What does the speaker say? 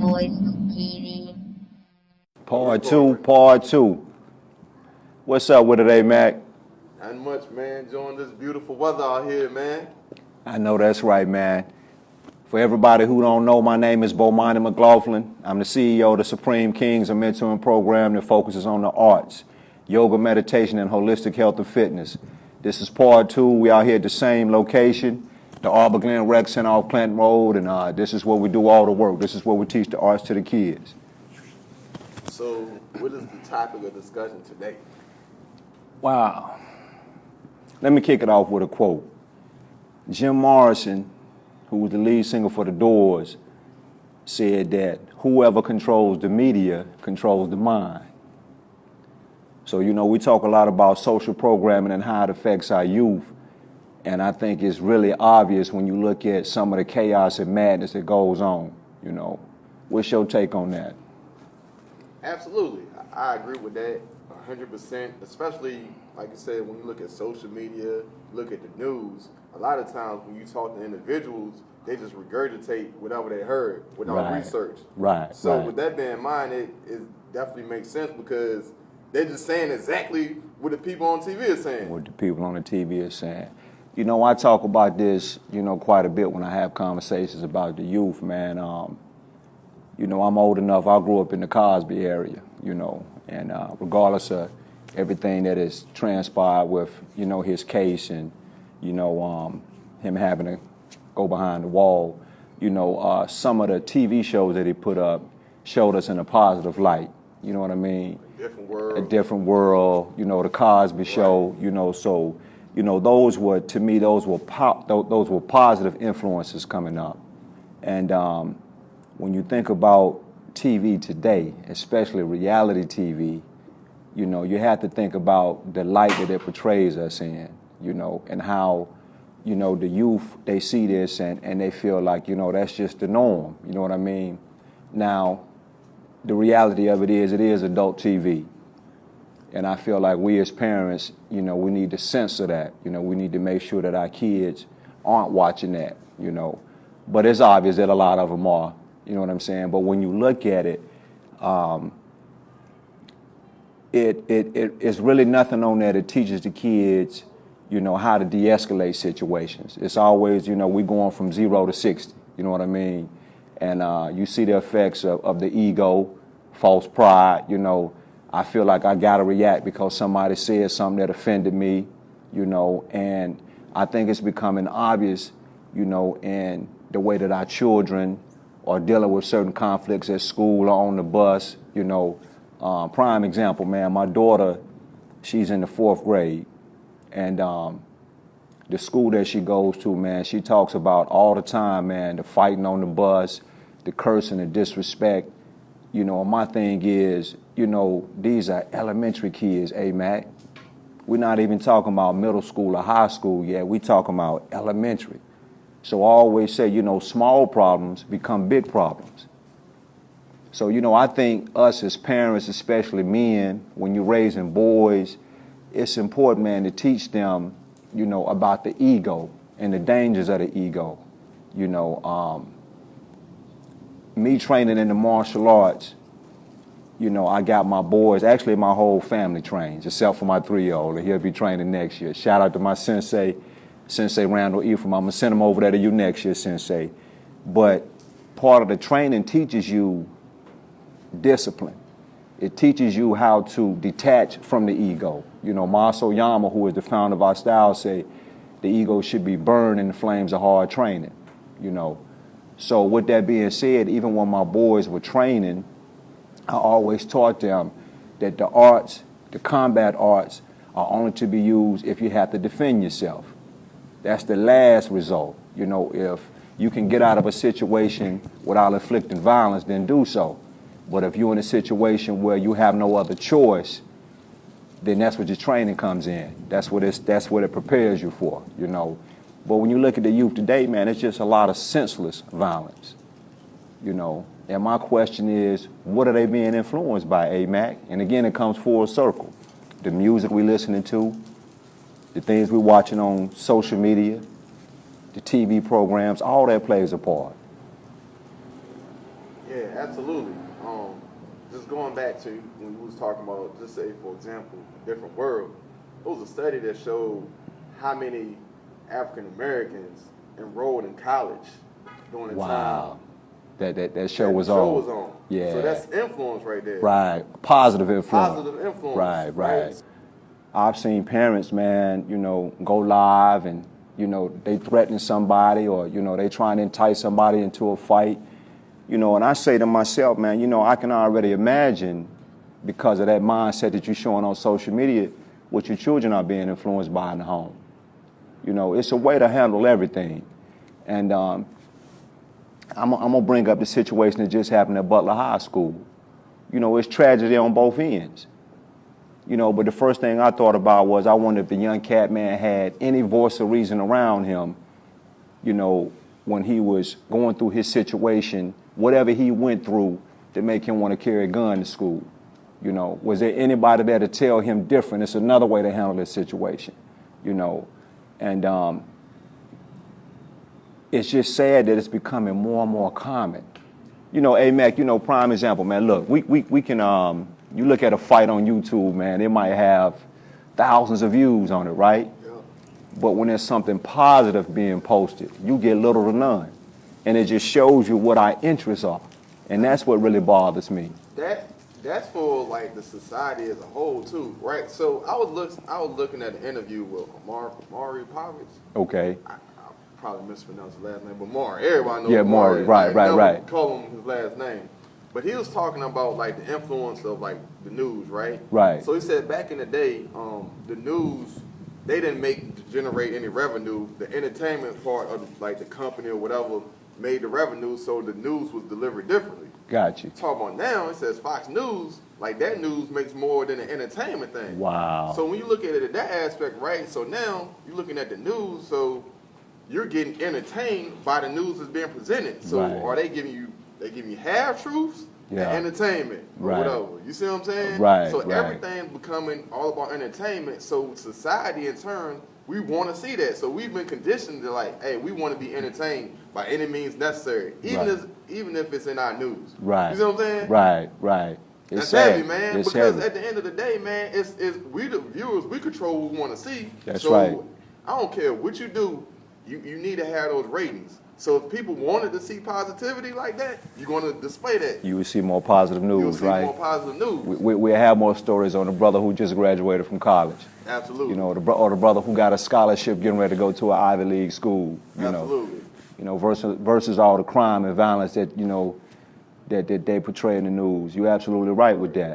Voice TV. Part two. What's up with it, A-Mac? Not much, man. Enjoying this beautiful weather out here, man. I know that's right, man. For everybody who don't know, my name is Bomani McLaughlin. I'm the CEO of the Supreme Kings, a mentoring program that focuses on the arts, yoga, meditation, and holistic health and fitness. This is part two. We are here at the same location, the Arbor Glen Rec Center off Clinton Road, and this is where we do all the work. This is where we teach the arts to the kids. So, what is the topic of discussion today? Wow. Let me kick it off with a quote. Jim Morrison, who was the lead singer for The Doors, said that whoever controls the media controls the mind. So, we talk a lot about social programming and how it affects our youth. And I think it's really obvious when you look at some of the chaos and madness that goes on, What's your take on that? Absolutely. I agree with that 100%, especially, like you said, when you look at social media, look at the news, a lot of times when you talk to individuals, they just regurgitate whatever they heard without research. Right. So with that being in mind, it definitely makes sense because they're just saying exactly what the people on TV are saying. What the people on the TV are saying. I talk about this, quite a bit when I have conversations about the youth, man. I'm old enough, I grew up in the Cosby area, and regardless of everything that has transpired with, his case and, him having to go behind the wall, some of the TV shows that he put up showed us in a positive light, you know what I mean? A different world. The Cosby Show, so, those were, to me, those were positive influences coming up. And when you think about TV today, especially reality TV, you have to think about the light that it portrays us in, and how, the youth, they see this and they feel like, that's just the norm, you know what I mean? Now, the reality of it is adult TV. And I feel like we as parents, we need to censor that. We need to make sure that our kids aren't watching that, But it's obvious that a lot of them are, you know what I'm saying? But when you look at it, it's really nothing on there that teaches the kids, how to de-escalate situations. It's always, we going from 0 to 60, you know what I mean? And you see the effects of the ego, false pride, I feel like I got to react because somebody said something that offended me, and I think it's becoming obvious, in the way that our children are dealing with certain conflicts at school or on the bus, Prime example, man, my daughter, she's in the 4th grade, and the school that she goes to, man, she talks about all the time, man, the fighting on the bus, the cursing, the disrespect. My thing is, these are elementary kids, Mac. We're not even talking about middle school or high school yet. We're talking about elementary. So I always say, small problems become big problems. So, I think us as parents, especially men, when you're raising boys, it's important, man, to teach them, about the ego and the dangers of the ego. Me training in the martial arts, I got my boys, actually my whole family trains, except for my 3-year-old, and he'll be training next year. Shout out to my sensei, Sensei Randall Ephraim. I'm going to send him over there to you next year, Sensei. But part of the training teaches you discipline. It teaches you how to detach from the ego. Maso Yama, who is the founder of our style, say the ego should be burned in the flames of hard training, So with that being said, even when my boys were training, I always taught them that the arts, the combat arts, are only to be used if you have to defend yourself. That's the last result. If you can get out of a situation without inflicting violence, then do so. But if you're in a situation where you have no other choice, then that's what your training comes in. That's what it prepares you for, But when you look at the youth today, man, it's just a lot of senseless violence, And my question is, what are they being influenced by, Mac? And again, it comes full circle. The music we listening to, the things we're watching on social media, the TV programs, all that plays a part. Yeah, absolutely. Just going back to when we was talking about, just say for example, a different world. It was a study that showed how many African Americans enrolled in college during the Wow. time That show was the show on. was on. Yeah. So that's influence right there. Right. Positive influence. Positive influence. Right. I've seen parents, man, go live and, they threaten somebody or, they trying to entice somebody into a fight. And I say to myself, man, I can already imagine because of that mindset that you're showing on social media, what your children are being influenced by in the home. It's a way to handle everything. And I'm going to bring up the situation that just happened at Butler High School. It's tragedy on both ends. But the first thing I thought about was I wonder if the young cat man had any voice or reason around him, when he was going through his situation, whatever he went through to make him want to carry a gun to school. Was there anybody there to tell him different? It's another way to handle this situation, and it's just sad that it's becoming more and more common. Mac, prime example, man, look, we can, you look at a fight on YouTube, man, it might have thousands of views on it, right? Yeah. But when there's something positive being posted, you get little to none. And it just shows you what our interests are. And that's what really bothers me. That's for like the society as a whole too, right? So I was looking at an interview with Maury Povich. Okay. I probably mispronounced his last name, but Maury. Everybody knows. Yeah, Maury. Right. Call him his last name. But he was talking about like the influence of like the news, right? Right. So he said back in the day, the news, they didn't generate any revenue. The entertainment part of like the company or whatever made the revenue, so the news was delivered differently. Got you. Talk about now, it says Fox News, like that news makes more than the entertainment thing. Wow. So when you look at it at that aspect, right? So now you're looking at the news, so you're getting entertained by the news that's being presented. So Right. are they giving you half truths Yeah. and entertainment or Right. whatever? You see what I'm saying? Right, So right. everything's becoming all about entertainment. So society in turn, we want to see that. So we've been conditioned to like, hey, we want to be entertained by any means necessary, even if it's in our news. Right. You see what I'm saying? Right. It's That's sad. heavy, man. It's because heavy. at the end of the day, man, it's we the viewers. We control what we want to see. That's so right. I don't care what you do. You need to have those ratings. So if people wanted to see positivity like that, you're going to display that. You will see more positive news, You'll see right? more positive news. We'll have more stories on the brother who just graduated from college. Absolutely. Or the brother who got a scholarship getting ready to go to an Ivy League school. Absolutely. Versus all the crime and violence that, that they portray in the news. You're absolutely right with that.